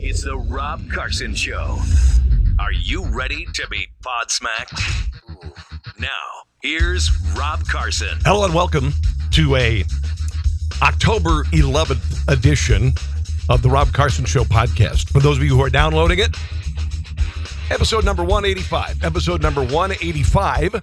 It's the Rob Carson Show. Are you ready to be podsmacked? Now, here's Rob Carson. Hello and welcome to a October 11th edition of the Rob Carson Show podcast. For those of you who are downloading it, episode number 185. Episode number 185.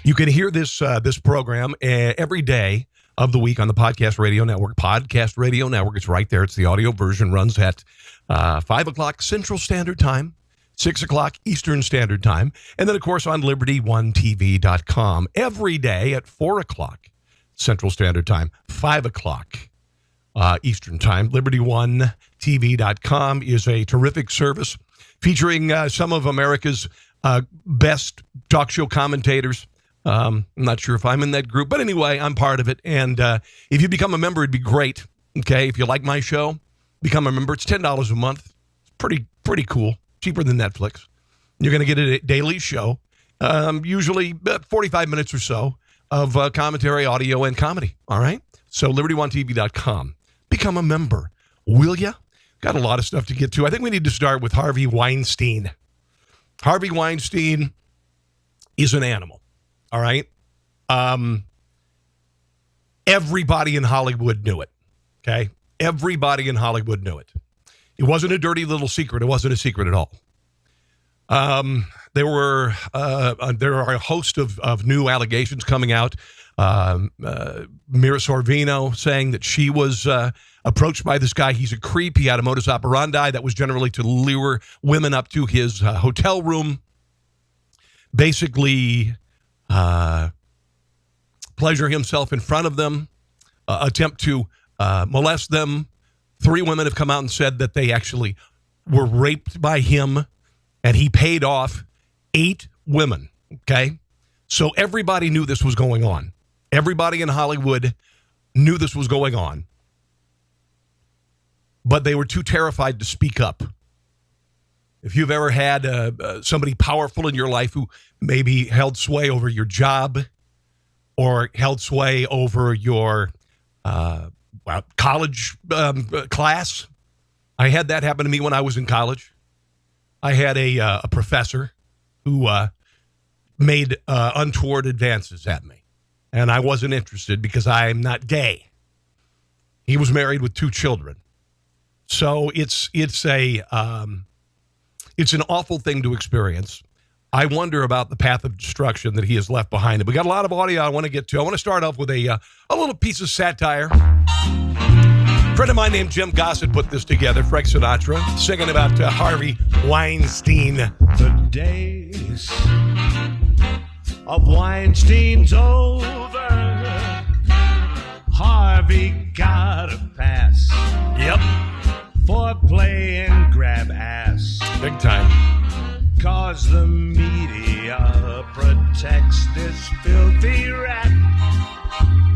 You can hear this program every day of the week on the Podcast Radio Network. Podcast Radio Network. It's right there. It's the audio version. Runs at 5 o'clock Central Standard Time, 6 o'clock Eastern Standard Time, and then, of course, on LibertyOneTV.com every day at 4 o'clock Central Standard Time, 5 o'clock Eastern Time. LibertyOneTV.com is a terrific service featuring some of America's best talk show commentators. I'm not sure if I'm in that group, but anyway, I'm part of it. And if you become a member, it'd be great. Okay, if you like my show, become a member. It's $10 a month. It's pretty cool. Cheaper than Netflix. You're going to get a daily show, usually 45 minutes or so of commentary, audio, and comedy. All right? So LibertyOneTV.com. Become a member, will ya? Got a lot of stuff to get to. I think we need to start with Harvey Weinstein. Harvey Weinstein is an animal. All right. Everybody in Hollywood knew it. Okay. Everybody in Hollywood knew it. It wasn't a dirty little secret. It wasn't a secret at all. There are a host of new allegations coming out. Mira Sorvino saying that she was approached by this guy. He's a creep. He had a modus operandi that was generally to lure women up to his hotel room. Basically, pleasure himself in front of them, attempt to molest them. 3 women have come out and said that they actually were raped by him, and he paid off 8 women, okay? So everybody knew this was going on. Everybody in Hollywood knew this was going on, but they were too terrified to speak up. If you've ever had somebody powerful in your life who maybe held sway over your job or held sway over your college class, I had that happen to me when I was in college. I had a professor who made untoward advances at me, and I wasn't interested because I'm not gay. He was married with 2 children. So it's an awful thing to experience. I wonder about the path of destruction that he has left behind him. We got a lot of audio I want to get to. I want to start off with a little piece of satire. A friend of mine named Jim Gossett put this together, Frank Sinatra, singing about Harvey Weinstein. The days of Weinstein's over. Harvey got a pass. Yep. For playing grab ass. Big time. Cause the media protects this filthy rat.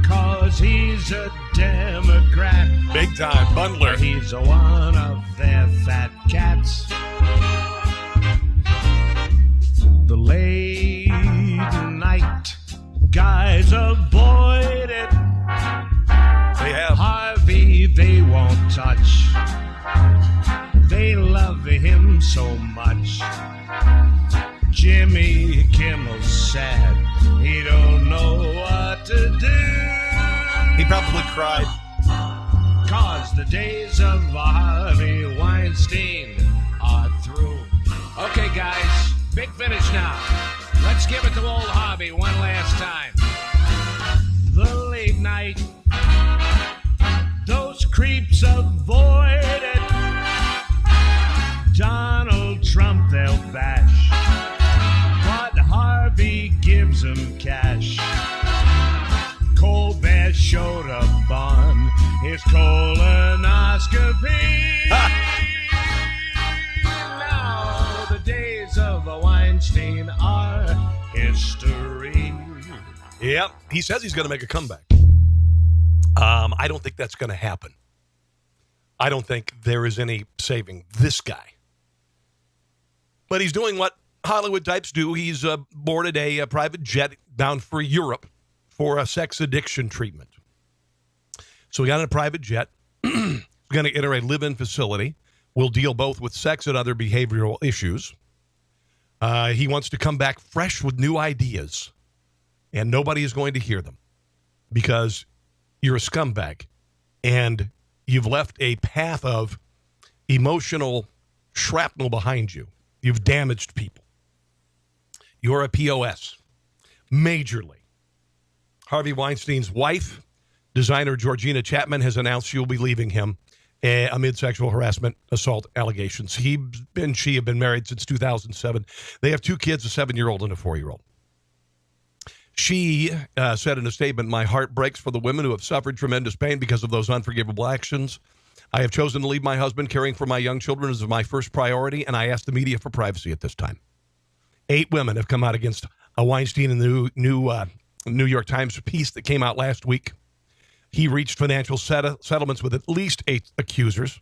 Cause he's a Democrat. Big time. Bundler. He's one of their fat cats. The late night guys avoid it. They have. Harvey they won't touch. They love him so much. Jimmy Kimmel's sad. He don't know what to do. He probably cried. Cause the days of Harvey Weinstein are through. Okay, guys, big finish now. Let's give it to old Harvey one last time. The late night. Those creeps avoid it. Donald Trump they'll bash, but Harvey gives them cash. Colbert showed up on his colonoscopy. Now the days of Weinstein are history. Yep. He says he's going to make a comeback. I don't think that's going to happen. I don't think there is any saving this guy. But he's doing what Hollywood types do. He's boarded a private jet bound for Europe for a sex addiction treatment. So he got in a prived jet. He's going to enter a live-in facility will deal both with sex and other behavioral issues. He wants to come back fresh with new ideas, and nobody is going to hear them because you're a scumbag, and you've left a path of emotional shrapnel behind you. You've damaged people. You're a POS, majorly. Harvey Weinstein's wife, designer Georgina Chapman, has announced she'll be leaving him amid sexual harassment assault allegations. He and she have been married since 2007. They have 2 kids, a 7-year-old and a 4-year-old. She said in a statement, "My heart breaks for the women who have suffered tremendous pain because of those unforgivable actions. I have chosen to leave my husband. Caring for my young children is my first priority, and I ask the media for privacy at this time." 8 women have come out against Weinstein in the New York Times piece that came out last week. He reached financial settlements with at least 8 accusers.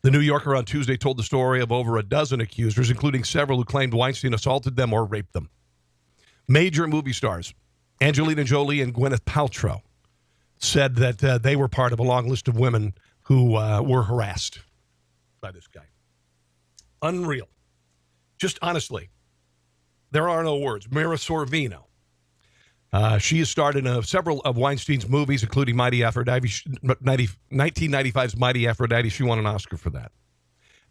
The New Yorker on Tuesday told the story of over a dozen accusers, including several who claimed Weinstein assaulted them or raped them. Major movie stars, Angelina Jolie and Gwyneth Paltrow, said that they were part of a long list of women who were harassed by this guy. Unreal. Just honestly, there are no words. Mira Sorvino. She has starred in several of Weinstein's movies, including Mighty Aphrodite, 1995's Mighty Aphrodite. She won an Oscar for that.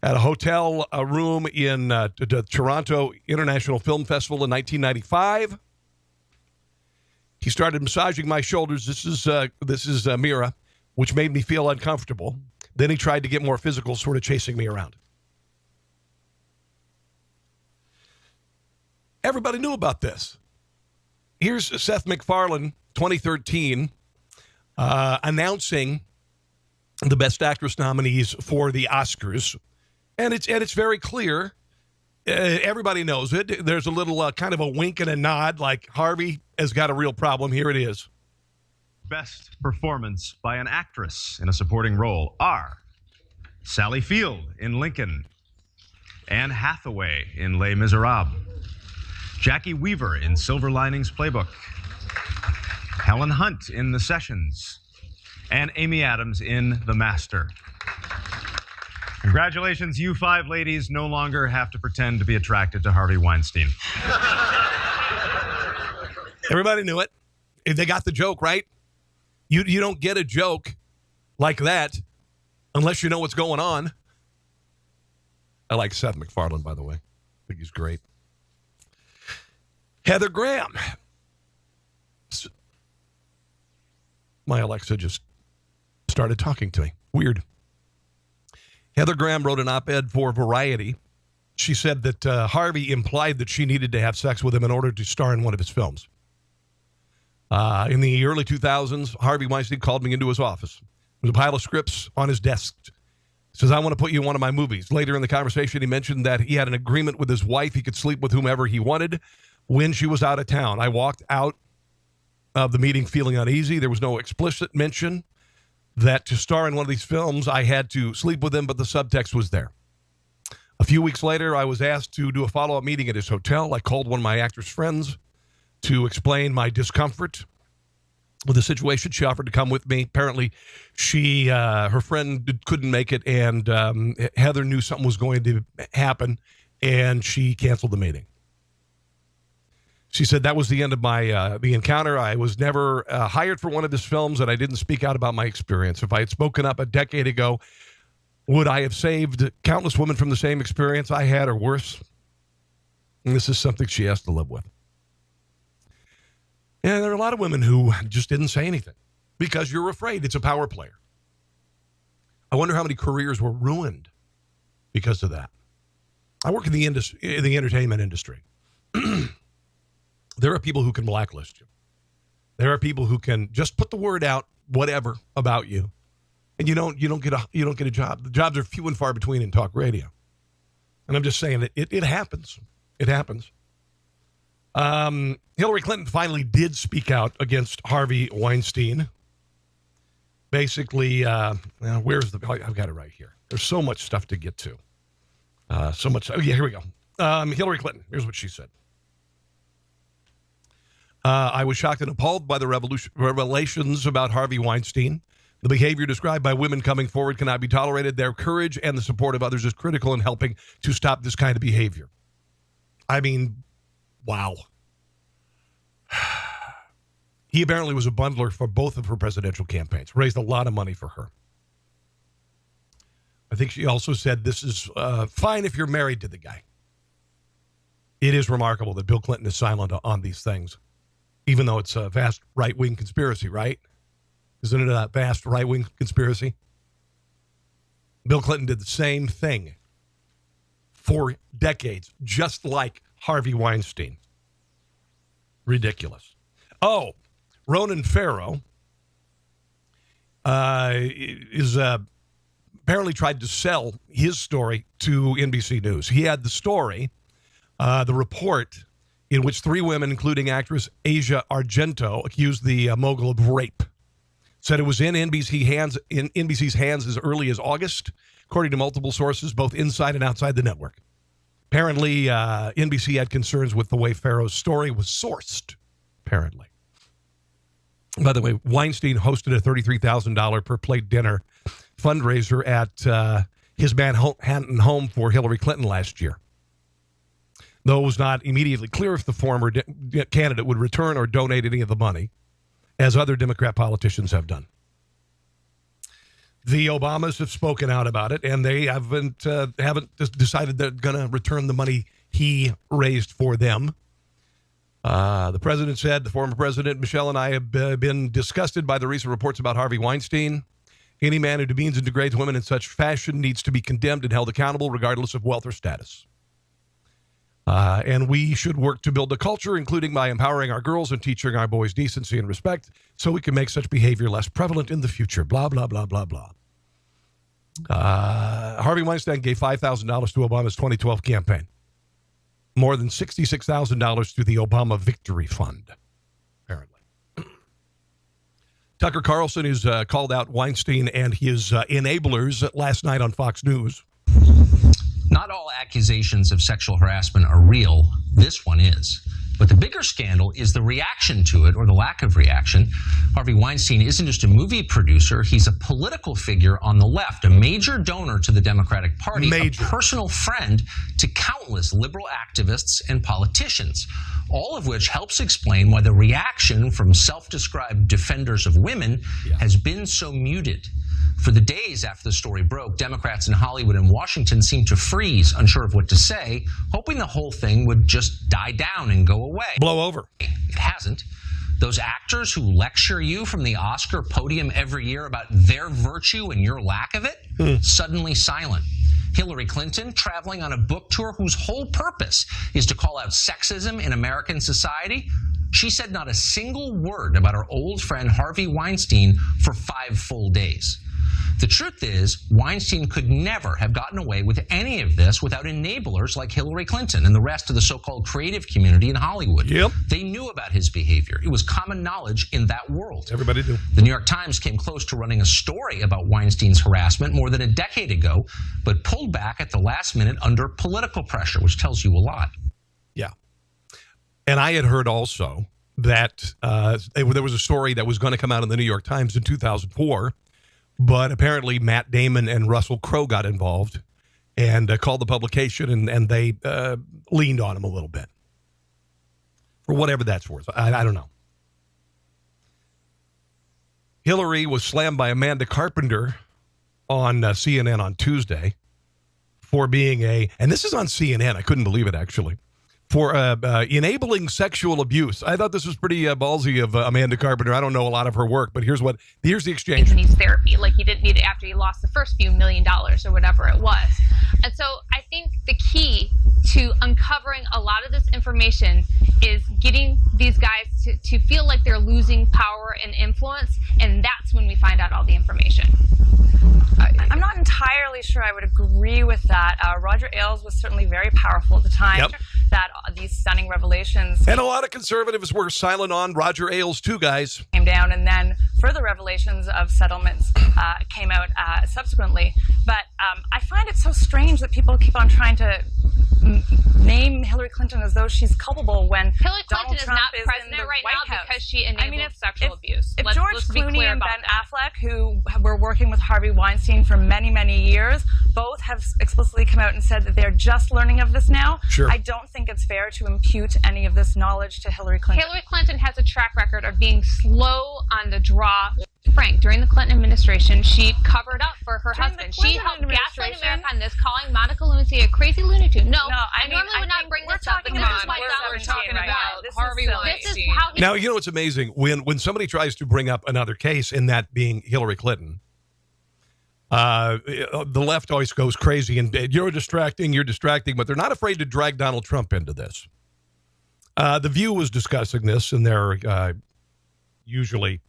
At a hotel room in the Toronto International Film Festival in 1995. He started massaging my shoulders. This is Mira, which made me feel uncomfortable. Then he tried to get more physical, sort of chasing me around. Everybody knew about this. Here's Seth MacFarlane, 2013, announcing the Best Actress nominees for the Oscars. And it's very clear. Everybody knows it. There's a little kind of a wink and a nod, like Harvey has got a real problem. Here it is. Best performance by an actress in a supporting role are Sally Field in Lincoln, Anne Hathaway in Les Miserables, Jackie Weaver in Silver Linings Playbook, Helen Hunt in The Sessions, and Amy Adams in The Master. Congratulations, you 5 ladies no longer have to pretend to be attracted to Harvey Weinstein. Everybody knew it. They got the joke, right? You don't get a joke like that unless you know what's going on. I like Seth MacFarlane, by the way. I think he's great. Heather Graham. My Alexa just started talking to me. Weird. Heather Graham wrote an op-ed for Variety. She said that Harvey implied that she needed to have sex with him in order to star in one of his films. In the early 2000s, Harvey Weinstein called me into his office. There was a pile of scripts on his desk. He says, "I want to put you in one of my movies." Later in the conversation, he mentioned that he had an agreement with his wife. He could sleep with whomever he wanted when she was out of town. I walked out of the meeting feeling uneasy. There was no explicit mention that to star in one of these films, I had to sleep with him, but the subtext was there. A few weeks later, I was asked to do a follow-up meeting at his hotel. I called one of my actress friends to explain my discomfort with the situation. She offered to come with me. Apparently, her friend couldn't make it, and Heather knew something was going to happen, and she canceled the meeting. She said that was the end of my the encounter. I was never hired for one of his films, and I didn't speak out about my experience. If I had spoken up a decade ago, would I have saved countless women from the same experience I had or worse? And this is something she has to live with. And there are a lot of women who just didn't say anything because you're afraid. It's a power player. I wonder how many careers were ruined because of that. I work in the entertainment industry. There are people who can blacklist you. There are people who can just put the word out, whatever, about you, and you don't get a job. The jobs are few and far between in talk radio. And I'm just saying that it happens. It happens. Hillary Clinton finally did speak out against Harvey Weinstein. Basically, where's I've got it right here. There's so much stuff to get to. So much. Oh, yeah, here we go. Hillary Clinton. Here's what she said. I was shocked and appalled by the revelations about Harvey Weinstein. The behavior described by women coming forward cannot be tolerated. Their courage and the support of others is critical in helping to stop this kind of behavior. I mean, wow. He apparently was a bundler for both of her presidential campaigns, raised a lot of money for her. I think she also said this is fine if you're married to the guy. It is remarkable that Bill Clinton is silent on these things, even though it's a vast right-wing conspiracy, right? Isn't it a vast right-wing conspiracy? Bill Clinton did the same thing for decades, just like Harvey Weinstein. Ridiculous. Oh, Ronan Farrow is apparently tried to sell his story to NBC News. He had the story, the report, in which 3 women, including actress Asia Argento, accused the mogul of rape. Said it was in NBC's hands as early as August, according to multiple sources, both inside and outside the network. Apparently, NBC had concerns with the way Farrow's story was sourced, apparently. By the way, Weinstein hosted a $33,000 per plate dinner fundraiser at his Manhattan home for Hillary Clinton last year. Though it was not immediately clear if the former candidate would return or donate any of the money, as other Democrat politicians have done. The Obamas have spoken out about it, and they haven't decided they're going to return the money he raised for them. The president said, the former president, Michelle, and I have been disgusted by the recent reports about Harvey Weinstein. Any man who demeans and degrades women in such fashion needs to be condemned and held accountable, regardless of wealth or status. And we should work to build a culture, including by empowering our girls and teaching our boys decency and respect, so we can make such behavior less prevalent in the future. Blah, blah, blah, blah, blah. Harvey Weinstein gave $5,000 to Obama's 2012 campaign. More than $66,000 to the Obama Victory Fund, apparently. Tucker Carlson has called out Weinstein and his enablers last night on Fox News. Not all accusations of sexual harassment are real. This one is. But the bigger scandal is the reaction to it, or the lack of reaction. Harvey Weinstein isn't just a movie producer. He's a political figure on the left, a major donor to the Democratic Party, a personal friend to countless liberal activists and politicians, all of which helps explain why the reaction from self-described defenders of women has been so muted. For the days after the story broke, Democrats in Hollywood and Washington seemed to freeze, unsure of what to say, hoping the whole thing would just die down and go away. Blow over. It hasn't. Those actors who lecture you from the Oscar podium every year about their virtue and your lack of it, suddenly silent. Hillary Clinton traveling on a book tour whose whole purpose is to call out sexism in American society. She said not a single word about her old friend Harvey Weinstein for 5 full days. The truth is, Weinstein could never have gotten away with any of this without enablers like Hillary Clinton and the rest of the so-called creative community in Hollywood. Yep. They knew about his behavior. It was common knowledge in that world. Everybody knew. The New York Times came close to running a story about Weinstein's harassment more than a decade ago, but pulled back at the last minute under political pressure, which tells you a lot. Yeah. And I had heard also that there was a story that was going to come out in the New York Times in 2004, but apparently Matt Damon and Russell Crowe got involved and called the publication, and they leaned on him a little bit. For whatever that's worth. I don't know. Hillary was slammed by Amanda Carpenter on CNN on Tuesday for being and this is on CNN, I couldn't believe it actually, for enabling sexual abuse. I thought this was pretty ballsy of Amanda Carpenter. I don't know a lot of her work, but here's the exchange. He needs therapy, like he didn't need it after he lost the first few $1 million or whatever it was. And so I think the key to uncovering a lot of this information is getting these guys to feel like they're losing power and influence, and that's when we find out all the information. I'm not entirely sure I would agree with that. Roger Ailes was certainly very powerful at the time. That these stunning revelations. And a lot of conservatives were silent on Roger Ailes too, guys. Came down, and then further revelations of settlements came out subsequently. But I find it so strange that people keep on trying to name Hillary Clinton as though she's culpable when Hillary Clinton Donald is Trump not is in president the right White now House. because she enabled sexual abuse. If Let's George be Clooney clear and about Ben that. Affleck, who were working with Harvey Weinstein for many, many years, both have explicitly come out and said that they're just learning of this now. Sure. I don't think it's fair to impute any of this knowledge to Hillary Clinton. Hillary Clinton has a track record of being slow on the draw. Frank, during the Clinton administration, she covered up for her During the husband. She Clinton helped gaslight administration? America on this, calling Monica Lewinsky a crazy Looney Tune. No, I mean, normally would not think bring we're this up, but talking this about is why we're Donald talking Trump about this Harvey is Weinstein. how he Now, you know what's amazing? When somebody tries to bring up another case, and that being Hillary Clinton, the left always goes crazy and you're distracting, but they're not afraid to drag Donald Trump into this. The View was discussing this in their usually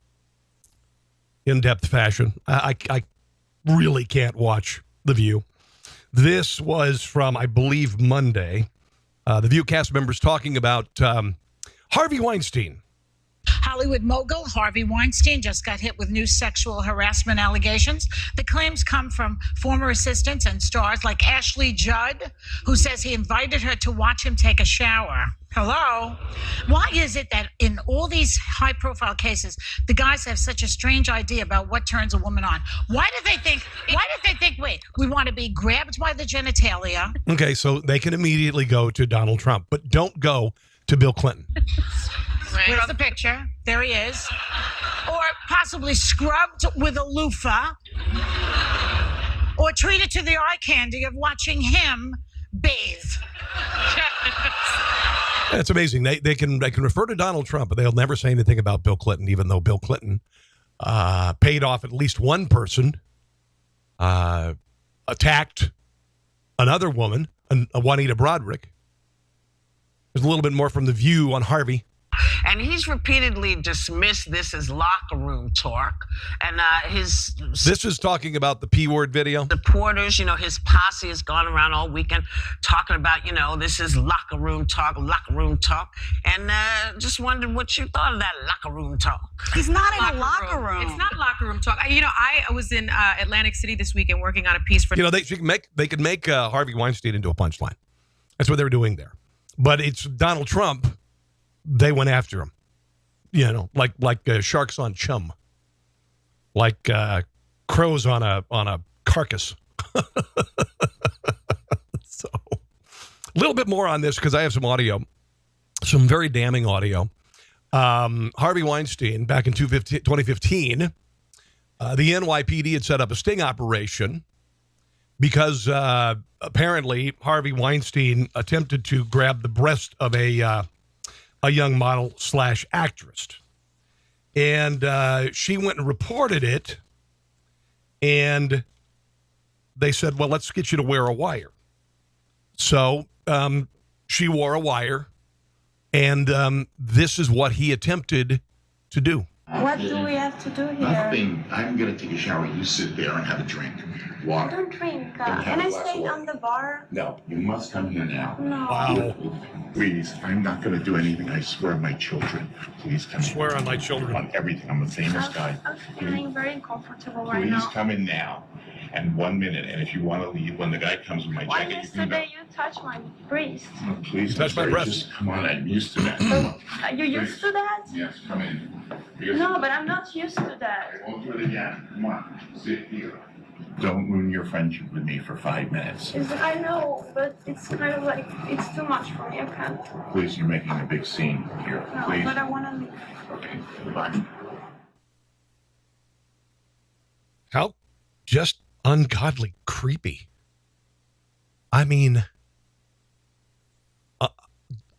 in-depth fashion. I really can't watch The View. This was from, I believe, Monday. The View cast members talking about Harvey Weinstein. Hollywood mogul Harvey Weinstein just got hit with new sexual harassment allegations. The claims come from former assistants and stars like Ashley Judd, who says he invited her to watch him take a shower. Hello? Why is it that in all these high-profile cases, the guys have such a strange idea about what turns a woman on? Why do they think, wait, we want to be grabbed by the genitalia? Okay, so they can immediately go to Donald Trump, but don't go to Bill Clinton. Where's the picture? There he is. Or possibly scrubbed with a loofah. Or treated to the eye candy of watching him bathe. It's amazing. They can refer to Donald Trump, but they'll never say anything about Bill Clinton, even though Bill Clinton paid off at least one person, attacked another woman, Juanita Broderick. There's a little bit more from The View on Harvey. And he's repeatedly dismissed this as locker room talk. And This is talking about the P word video. supporters, his posse has gone around all weekend talking about, this is locker room talk. And just wondered what you thought of that locker room talk. He's not in a locker room. It's not locker room talk. I was in Atlantic City this weekend working on a piece for. They could make Harvey Weinstein into a punchline. That's what they were doing there. But it's Donald Trump. They went after him, like sharks on chum, like crows on a carcass. So, a little bit more on this because I have some audio, some very damning audio. Harvey Weinstein, back in 2015, the NYPD had set up a sting operation because apparently Harvey Weinstein attempted to grab the breast of a young model / actress. And she went and reported it. And they said, well, let's get you to wear a wire. So she wore a wire. And this is what he attempted to do. What do we have to do here? Nothing. I'm going to take a shower. You sit there and have a drink. Water. I don't drink. Have Can a I glass stay of water. on the bar? No, you must come here now. No. Wow. Please, I'm not going to do anything. I swear on my children. Please come in. Swear on my children. On everything. I'm a famous guy. I'm feeling very comfortable right Please now. come in now. And 1 minute. And if you want to leave, when the guy comes with my Why jacket, you can go. yesterday you touched my breast? Oh, please, Touch my I'm sorry. breast. Just come on. I'm used to that. Come on. Are you used to that? Yes, come in. No, but I'm not used to that. I won't do it again. Come on. Sit here. Don't ruin your friendship with me for 5 minutes. I know, but it's kind of like, it's too much for me. I can't. Please, you're making a big scene here. No, Please. but I want to leave. Okay, goodbye. How just ungodly creepy. I mean,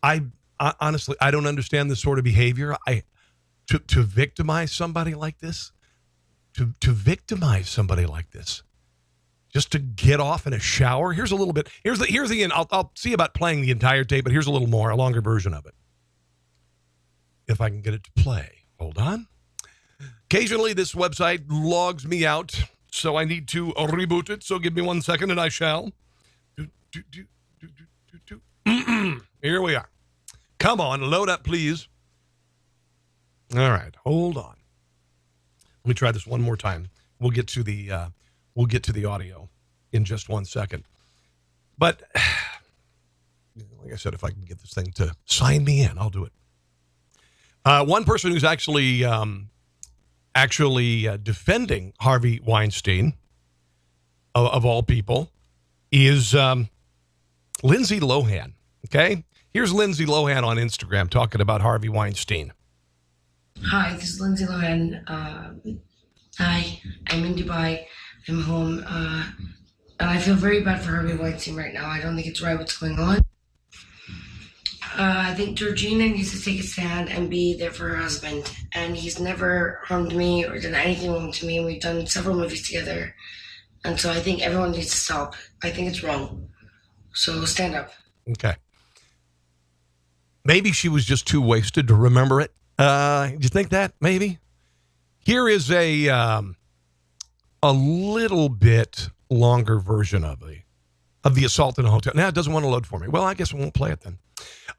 I honestly, I don't understand this sort of behavior. To victimize somebody like this, to victimize somebody like this, just to get off in a shower. Here's a little bit. Here's the end. I'll see about playing the entire tape, but here's a little more, a longer version of it. If I can get it to play. Hold on. Occasionally, this website logs me out, so I need to reboot it. So give me 1 second, and I shall. Here we are. Come on, load up, please. All right, hold on. Let me try this one more time. We'll get to the audio in just 1 second. But Like I said, if I can get this thing to sign me in, I'll do it. One person who's actually defending Harvey Weinstein, of all people, is Lindsay Lohan. Okay? Here's Lindsay Lohan on Instagram talking about Harvey Weinstein. Hi, this is Lindsay Lohan. Hi, I'm in Dubai. I'm home. And I feel very bad for Harvey Weinstein right now. I don't think it's right what's going on. I think Georgina needs to take a stand and be there for her husband. And he's never harmed me or done anything wrong to me. And we've done several movies together. And so I think everyone needs to stop. I think it's wrong. So stand up. Okay. Maybe she was just too wasted to remember it. Do you think that? Maybe. Here is a little bit longer version of the assault in a hotel. Now it doesn't want to load for me. Well, I guess we won't play it then.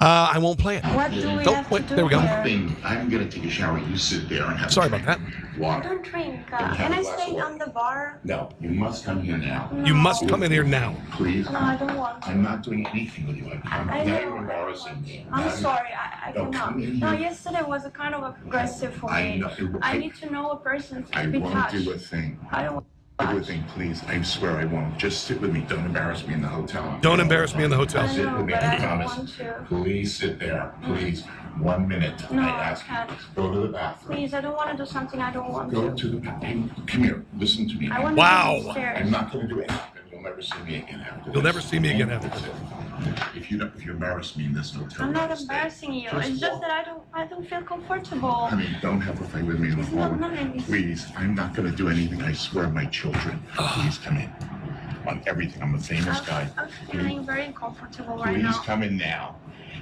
I won't play it. What do we have to do there we go. here? I'm going to take a shower. You sit there and have Sorry about that. I water. don't drink. have Can a I glass stay of water. on the bar? No, you must come here now. You must come in here now. Please. No, I don't want to. I'm not doing anything with you. I Now know. you're embarrassing me. I'm Now sorry, I No, cannot. come in No, here. yesterday was a kind of aggressive for I me. know. I need to know a person I to be won't touched. do a thing. I don't want Do a thing, please. I swear I won't. Just sit with me. Don't embarrass me in the hotel. Don't embarrass me in the hotel. I Sit know, with me. but I I don't promise. want to. Please sit there. Please. 1 minute. No, I I ask can't. you. Go to the bathroom. Please, I don't want to do something I don't want Go to. to the bathroom. Come here. Listen to me. I want Wow. to go upstairs. I'm not going to do anything. You'll never see me again after this. You'll never see me again after That's this. it. If you embarrass me in this hotel, I'm not I'll stay. embarrassing you. Just It's just walk. that I don't feel comfortable. Honey, don't have a fight with me on the It's not phone. nice. Please, I'm not going to do anything. I swear, my children. Please come in. On everything. I'm a famous guy. I'm feeling very uncomfortable right Please now. come in now.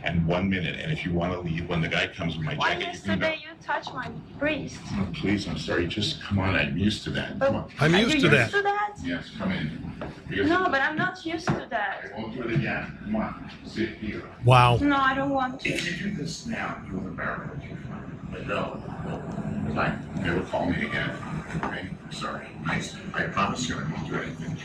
And 1 minute. And if you want to leave, when the guy comes with my Why jacket, you can go. yesterday you touched my wrist? Oh, please, I'm sorry. Just come on. I'm used to that. Come on. I'm Are used you to that. used to that? Yes, come in. Because No, but I'm not used to that. I won't do it again. Come on. Sit here. Wow. No, I don't want to. If you do this now, you will embarrass me. But no. Fine. Never call me again. Okay? Sorry. I promise you I won't do anything.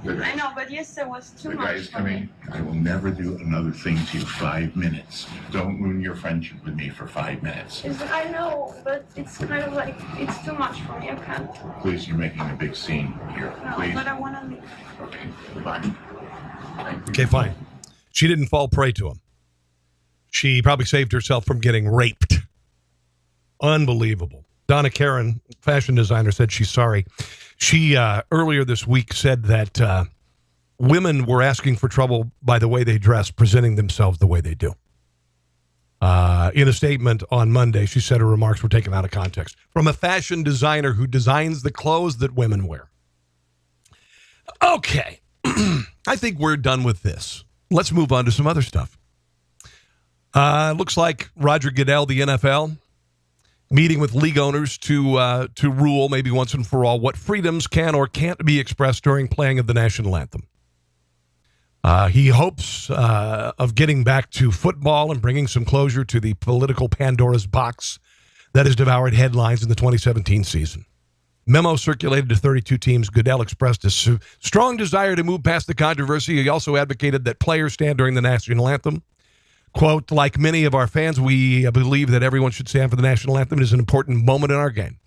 I know, but yesterday was too The much guy is for me. coming. I will never do another thing to you. 5 minutes. Don't ruin your friendship with me for 5 minutes. I know, but it's kind of like, it's too much for me. I can't. Please, you're making a big scene here. No, Please. but I want to leave. Okay. Goodbye. Okay, fine. She didn't fall prey to him. She probably saved herself from getting raped. Unbelievable. Donna Karen, fashion designer, said she's sorry. She earlier this week said that women were asking for trouble by the way they dress, presenting themselves the way they do. In a statement on Monday, she said her remarks were taken out of context from a fashion designer who designs the clothes that women wear. Okay. I think we're done with this. Let's move on to some other stuff. Looks like Roger Goodell, the NFL, meeting with league owners to rule maybe once and for all what freedoms can or can't be expressed during playing of the national anthem. He hopes of getting back to football and bringing some closure to the political Pandora's box that has devoured headlines in the 2017 season. Memo circulated to 32 teams. Goodell expressed a strong desire to move past the controversy. He also advocated that players stand during the national anthem. Quote, like many of our fans, we believe that everyone should stand for the national anthem. It is an important moment in our game.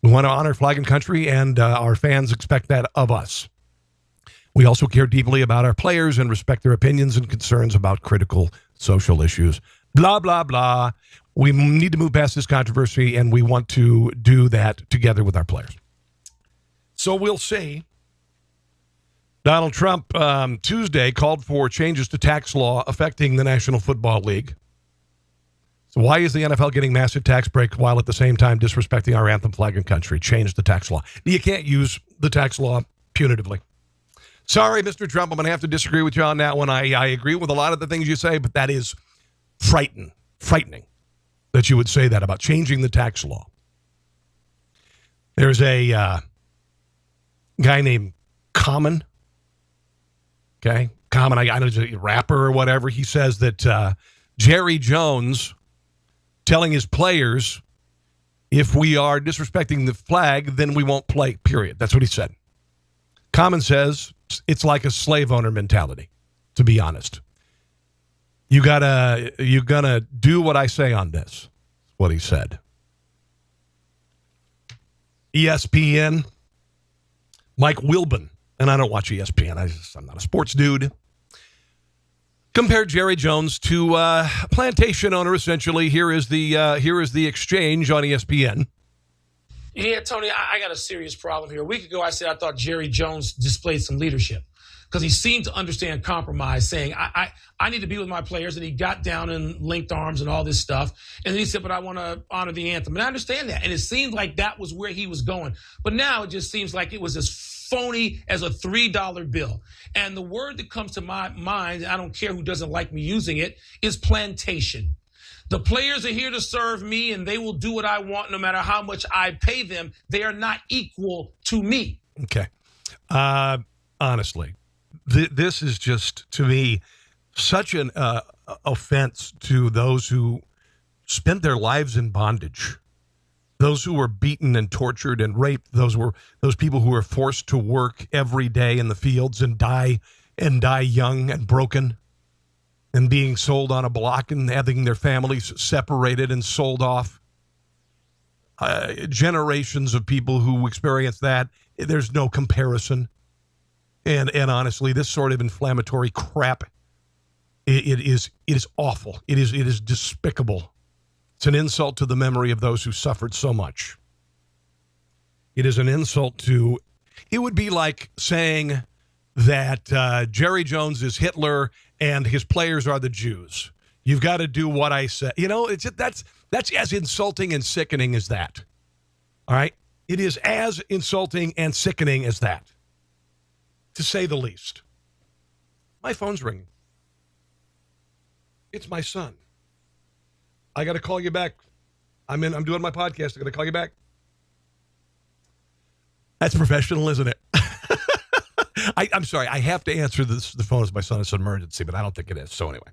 We want to honor flag and country, and our fans expect that of us. We also care deeply about our players and respect their opinions and concerns about critical social issues. Blah, blah, blah. We need to move past this controversy, and we want to do that together with our players. So we'll see. Donald Trump Tuesday called for changes to tax law affecting the National Football League. So why is the NFL getting massive tax breaks while at the same time disrespecting our anthem, flag, and country? Change the tax law. You can't use the tax law punitively. Sorry, Mr. Trump, I'm going to have to disagree with you on that one. I agree with a lot of the things you say, but that is frightening that you would say that about changing the tax law. There's a guy named Common. Okay, Common, I know he's a rapper or whatever. He says that Jerry Jones telling his players, if we are disrespecting the flag, then we won't play, period. That's what he said. Common says it's like a slave owner mentality, to be honest. You gonna do what I say on this. What he said. ESPN, Mike Wilbon, and I don't watch ESPN. I'm not a sports dude. Compared Jerry Jones to a plantation owner, essentially. Here is the exchange on ESPN. Yeah, Tony, I got a serious problem here. A week ago, I said I thought Jerry Jones displayed some leadership because he seemed to understand compromise, saying, I need to be with my players, and he got down and linked arms and all this stuff. And then he said, but I want to honor the anthem. And I understand that. And it seemed like that was where he was going. But now it just seems like it was as phony as a $3 bill. And the word that comes to my mind, I don't care who doesn't like me using it, is plantation. The players are here to serve me, and they will do what I want no matter how much I pay them. They are not equal to me. Okay. Honestly, this is just, to me, such an offense to those who spent their lives in bondage, those who were beaten and tortured and raped, those people who were forced to work every day in the fields and die young and broken, and being sold on a block and having their families separated and sold off. Generations of people who experienced that, there's no comparison. And honestly, this sort of inflammatory crap, it is awful. It is despicable. It's an insult to the memory of those who suffered so much. It is an insult to, it would be like saying that Jerry Jones is Hitler and his players are the Jews. You've got to do what I say. You know, that's as insulting and sickening as that. All right? It is as insulting and sickening as that, to say the least. My phone's ringing. It's my son. I got to call you back. I'm doing my podcast. I got to call you back. That's professional, isn't it? I'm sorry. I have to answer the phone as my son. It's an emergency, but I don't think it is. So anyway,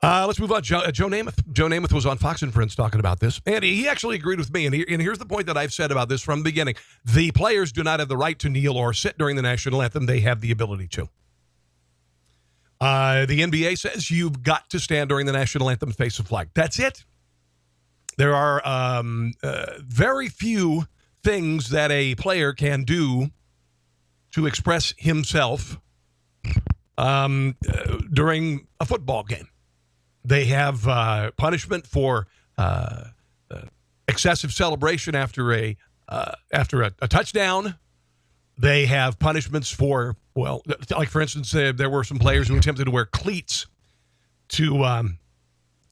let's move on. Joe Namath. Joe Namath was on Fox and Friends talking about this, and he actually agreed with me. And here's the point that I've said about this from the beginning. The players do not have the right to kneel or sit during the national anthem. They have the ability to. The NBA says you've got to stand during the national anthem and face the flag. That's it. There are very few things that a player can do to express himself during a football game. They have punishment for excessive celebration after a touchdown. They have punishments for, well, like for instance, there were some players who attempted to wear cleats to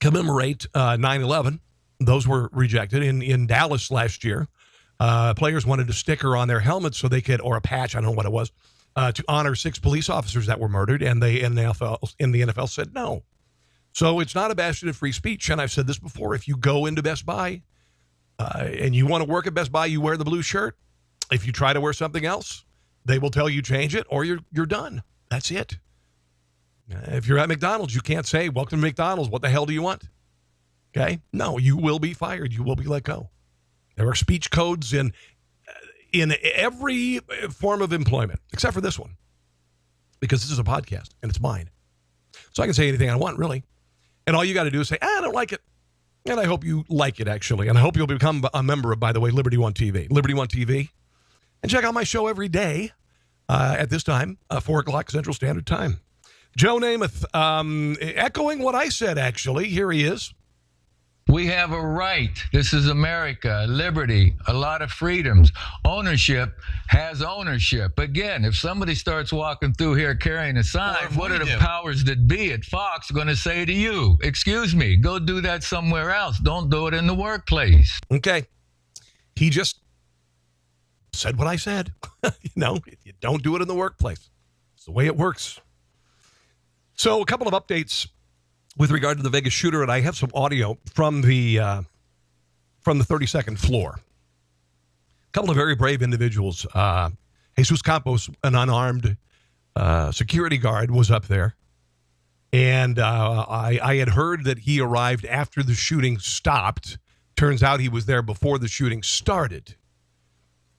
commemorate 9/11. Those were rejected. In Dallas last year, players wanted a sticker on their helmets so they could, or a patch, I don't know what it was, to honor 6 police officers that were murdered, and the NFL said no. So it's not a bastion of free speech, and I've said this before. If you go into Best Buy and you want to work at Best Buy, you wear the blue shirt. If you try to wear something else, they will tell you change it or you're done. That's it. If you're at McDonald's, you can't say, welcome to McDonald's. What the hell do you want? Okay? No, you will be fired. You will be let go. There are speech codes in every form of employment, except for this one, because this is a podcast and it's mine. So I can say anything I want, really. And all you got to do is say, I don't like it. And I hope you like it, actually. And I hope you'll become a member of, by the way, Liberty One TV. Liberty One TV. And check out my show every day at this time, 4 o'clock Central Standard Time. Joe Namath, echoing what I said, actually. Here he is. We have a right. This is America, liberty, a lot of freedoms. Ownership has ownership. Again, if somebody starts walking through here carrying a sign, what are the powers that be at Fox going to say to you? Excuse me, go do that somewhere else. Don't do it in the workplace. Okay. He just said what I said. You don't do it in the workplace. It's the way it works. So a couple of updates with regard to the Vegas shooter, and I have some audio from the 32nd floor. A couple of very brave individuals. Jesus Campos, an unarmed security guard, was up there. And I had heard that he arrived after the shooting stopped. Turns out he was there before the shooting started.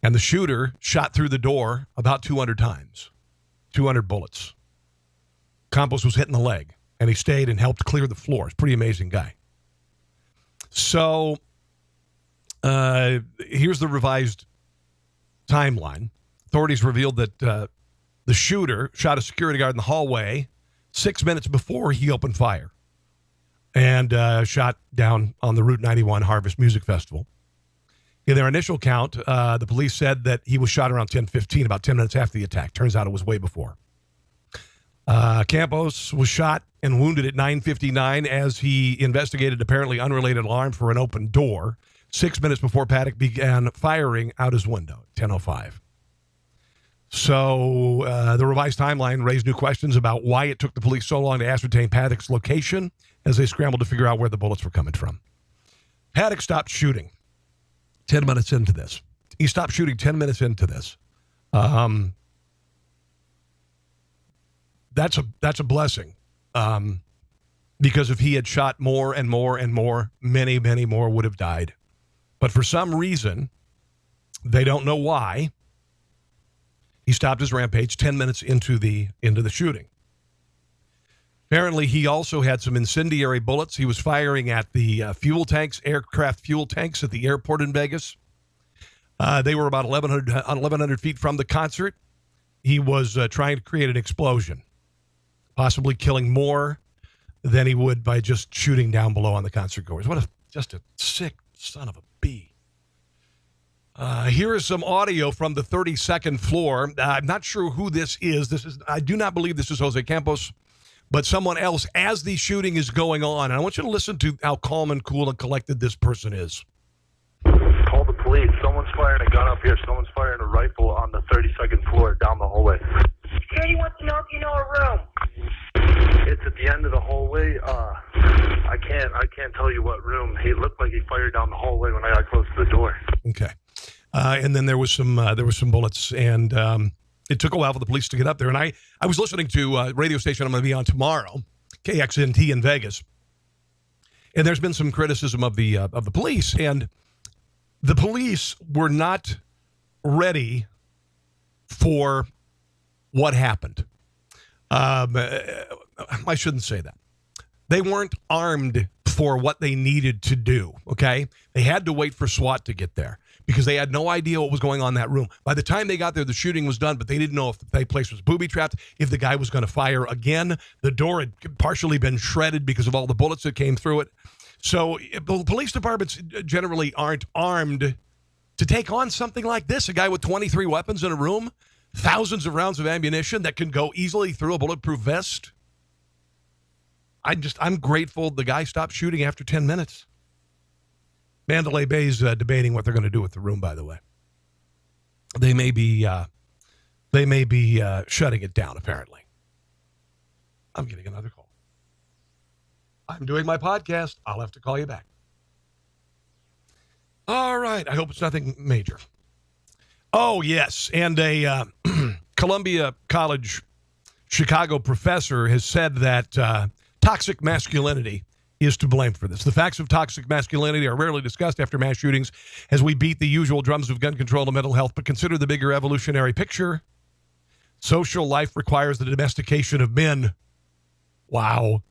And the shooter shot through the door about 200 times, 200 bullets. Campos was hit in the leg and he stayed and helped clear the floors. Pretty amazing guy. So here's the revised timeline. Authorities revealed that the shooter shot a security guard in the hallway 6 minutes before he opened fire and shot down on the Route 91 Harvest Music Festival. In their initial count, the police said that he was shot around 10:15, about 10 minutes after the attack. Turns out it was way before. Campos was shot and wounded at 9:59 as he investigated apparently unrelated alarm for an open door 6 minutes before Paddock began firing out his window at 10:05. So the revised timeline raised new questions about why it took the police so long to ascertain Paddock's location as they scrambled to figure out where the bullets were coming from. Paddock stopped shooting 10 minutes into this. He stopped shooting 10 minutes into this. That's a blessing. Because if he had shot more and more and more, many, many more would have died. But for some reason, they don't know why, he stopped his rampage 10 minutes into the shooting. Apparently, he also had some incendiary bullets. He was firing at the fuel tanks, aircraft fuel tanks at the airport in Vegas. They were about 1,100 feet from the concert. He was trying to create an explosion, possibly killing more than he would by just shooting down below on the concert goers. Just a sick son of a bee. Here is some audio from the 32nd floor. I'm not sure who this is. I do not believe this is Jose Campos, but someone else as the shooting is going on. And I want you to listen to how calm and cool and collected this person is. Call the police. Someone's firing a gun up here. Someone's firing a rifle on the 32nd floor down the hallway. Security wants to know if you know a room. It's at the end of the hallway. I can't tell you what room. He looked like he fired down the hallway when I got close to the door. Okay. And then there was some bullets, and it took a while for the police to get up there. And I was listening to a radio station I'm going to be on tomorrow, KXNT in Vegas, and there's been some criticism of the police, and the police were not ready for what happened. I shouldn't say that. They weren't armed for what they needed to do, okay? They had to wait for SWAT to get there because they had no idea what was going on in that room. By the time they got there, the shooting was done, but they didn't know if the place was booby-trapped, if the guy was going to fire again. The door had partially been shredded because of all the bullets that came through it. So the police departments generally aren't armed to take on something like this, a guy with 23 weapons in a room, thousands of rounds of ammunition that can go easily through a bulletproof vest. I'm grateful the guy stopped shooting after 10 minutes. Mandalay Bay's debating what they're going to do with the room, by the way. They may be shutting it down, apparently. I'm getting another call. I'm doing my podcast. I'll have to call you back. All right. I hope it's nothing major. Oh, yes. And a Columbia College Chicago professor has said that toxic masculinity is to blame for this. The facts of toxic masculinity are rarely discussed after mass shootings as we beat the usual drums of gun control and mental health, but consider the bigger evolutionary picture. Social life requires the domestication of men. Wow.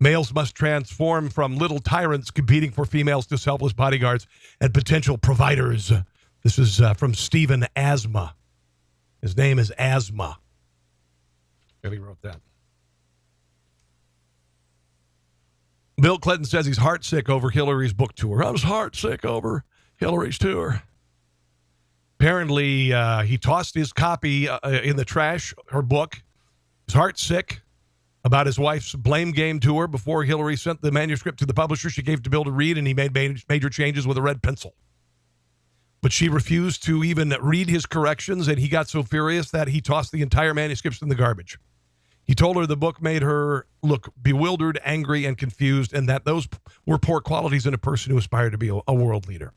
Males must transform from little tyrants competing for females to selfless bodyguards and potential providers. This is from Stephen Asma. His name is Asma. Really wrote that. Bill Clinton says he's heartsick over Hillary's book tour. I was heartsick over Hillary's tour. Apparently, he tossed his copy in the trash, her book. He's heartsick about his wife's blame game tour before Hillary sent the manuscript to the publisher she gave to Bill to read, and he made major changes with a red pencil. But she refused to even read his corrections, and he got so furious that he tossed the entire manuscripts in the garbage. He told her the book made her look bewildered, angry, and confused, and that those were poor qualities in a person who aspired to be a world leader.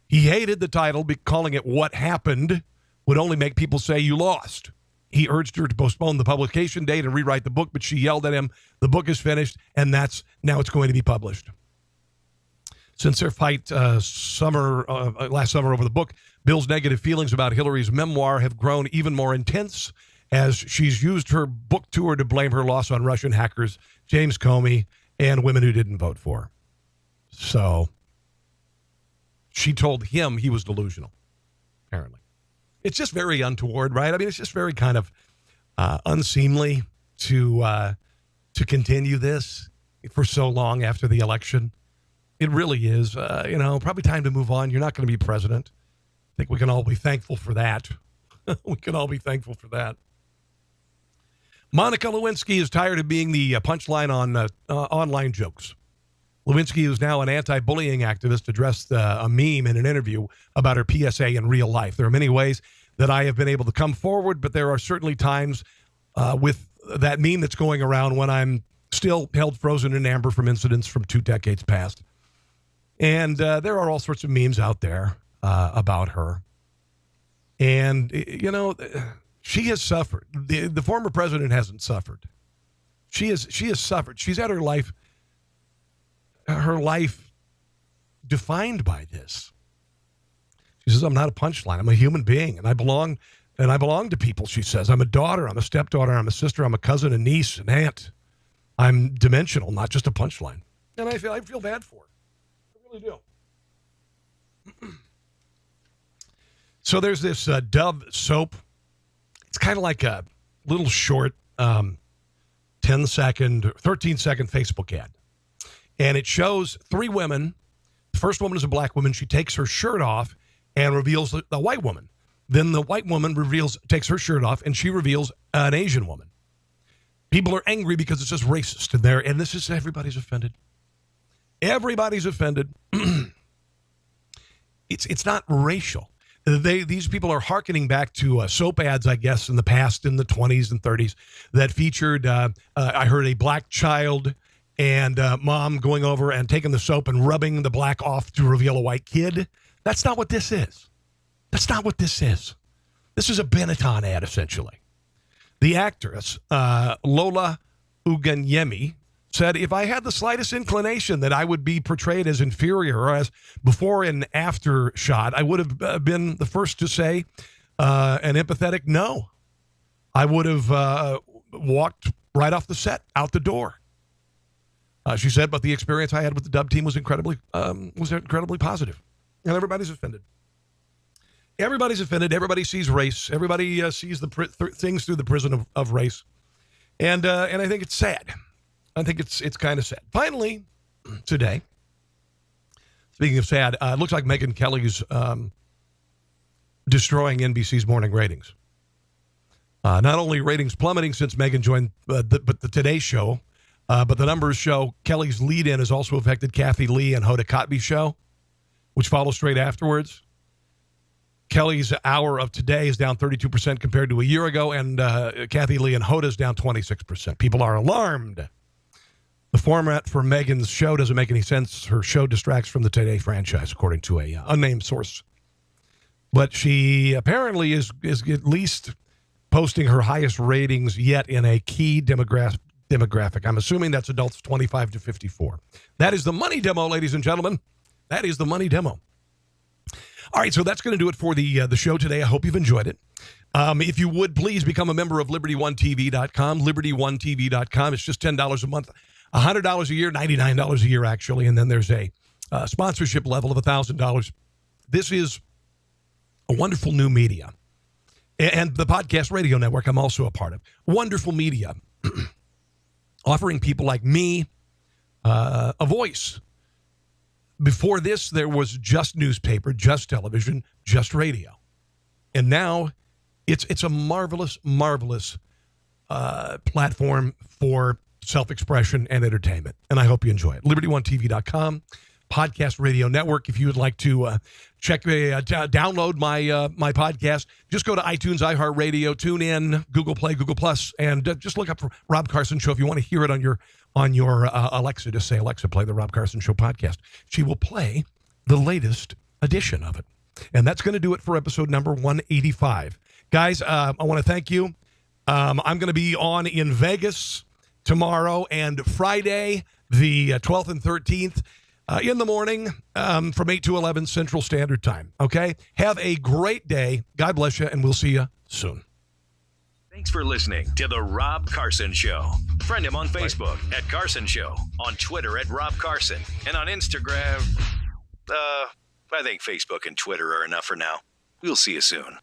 He hated the title, calling it What Happened would only make people say you lost. He urged her to postpone the publication date and rewrite the book, but she yelled at him, the book is finished, and now it's going to be published. Since their fight last summer over the book, Bill's negative feelings about Hillary's memoir have grown even more intense as she's used her book tour to blame her loss on Russian hackers, James Comey, and women who didn't vote for her. So she told him he was delusional, apparently. It's just very untoward, right? I mean, it's just very kind of unseemly to continue this for so long after the election. It really is, probably time to move on. You're not going to be president. I think we can all be thankful for that. We can all be thankful for that. Monica Lewinsky is tired of being the punchline on online jokes. Lewinsky, who's now an anti-bullying activist, addressed a meme in an interview about her PSA in real life. There are many ways that I have been able to come forward, but there are certainly times with that meme that's going around when I'm still held frozen in amber from incidents from 2 decades past. And there are all sorts of memes out there about her. And, she has suffered. The former president hasn't suffered. She has suffered. She's had her life defined by this. She says, I'm not a punchline. I'm a human being, and I belong to people, she says. I'm a daughter, I'm a stepdaughter, I'm a sister, I'm a cousin, a niece, an aunt. I'm dimensional, not just a punchline. And I feel bad for her. I really do. So there's this Dove soap. It's kind of like a little short 13-second Facebook ad. And it shows 3 women. The first woman is a black woman. She takes her shirt off and reveals the white woman. Then the white woman takes her shirt off, and she reveals an Asian woman. People are angry because it's just racist in there, and this is everybody's offended. Everybody's offended. It's not racial. These people are hearkening back to soap ads, I guess, in the past, in the 20s and 30s, that featured, I heard a black child and mom going over and taking the soap and rubbing the black off to reveal a white kid. That's not what this is. That's not what this is. This is a Benetton ad, essentially. The actress, Lola Uganyemi, said, if I had the slightest inclination that I would be portrayed as inferior or as before and after shot, I would have been the first to say an empathetic no. I would have walked right off the set, out the door. She said, but the experience I had with the Dove team was incredibly positive. And everybody's offended. Everybody's offended. Everybody sees race. Everybody sees the things through the prism of race. And I think it's sad. I think it's kind of sad. Finally, today, speaking of sad, it looks like Megyn Kelly's destroying NBC's morning ratings. Not only ratings plummeting since Megyn joined the Today Show, but the numbers show Kelly's lead-in has also affected Kathy Lee and Hoda Kotb's show, which follows straight afterwards. Kelly's hour of today is down 32% compared to a year ago, and Kathy Lee and Hoda's down 26%. People are alarmed. The format for Megyn's show doesn't make any sense. Her show distracts from the Today franchise, according to a unnamed source. But she apparently is at least posting her highest ratings yet in a key demographic. I'm assuming that's adults 25 to 54. That is the money demo, ladies and gentlemen. That is the money demo. All right, so that's going to do it for the show today. I hope you've enjoyed it. If you would, please become a member of LibertyOneTV.com, LibertyOneTV.com. It's just $10 a month, $100 a year, $99 a year, actually. And then there's a sponsorship level of $1,000. This is a wonderful new media. And the Podcast Radio Network, I'm also a part of. Wonderful media. Offering people like me a voice. Before this, there was just newspaper, just television, just radio. And now it's a marvelous, marvelous platform for self-expression and entertainment. And I hope you enjoy it. LibertyOneTV.com, Podcast Radio Network. If you would like to download my podcast, just go to iTunes, iHeartRadio, TuneIn, Google Play, Google Plus, and just look up for Rob Carson Show. If you want to hear it on your Alexa, just say, Alexa, play the Rob Carson Show podcast. She will play the latest edition of it. And that's going to do it for episode number 185. Guys, I want to thank you. I'm going to be on in Vegas tomorrow and Friday, the 12th and 13th, in the morning from 8 to 11 Central Standard Time. Okay? Have a great day. God bless you, and we'll see you soon. Thanks for listening to The Rob Carson Show. Friend him on Facebook at Carson Show, on Twitter at Rob Carson, and on Instagram, I think Facebook and Twitter are enough for now. We'll see you soon.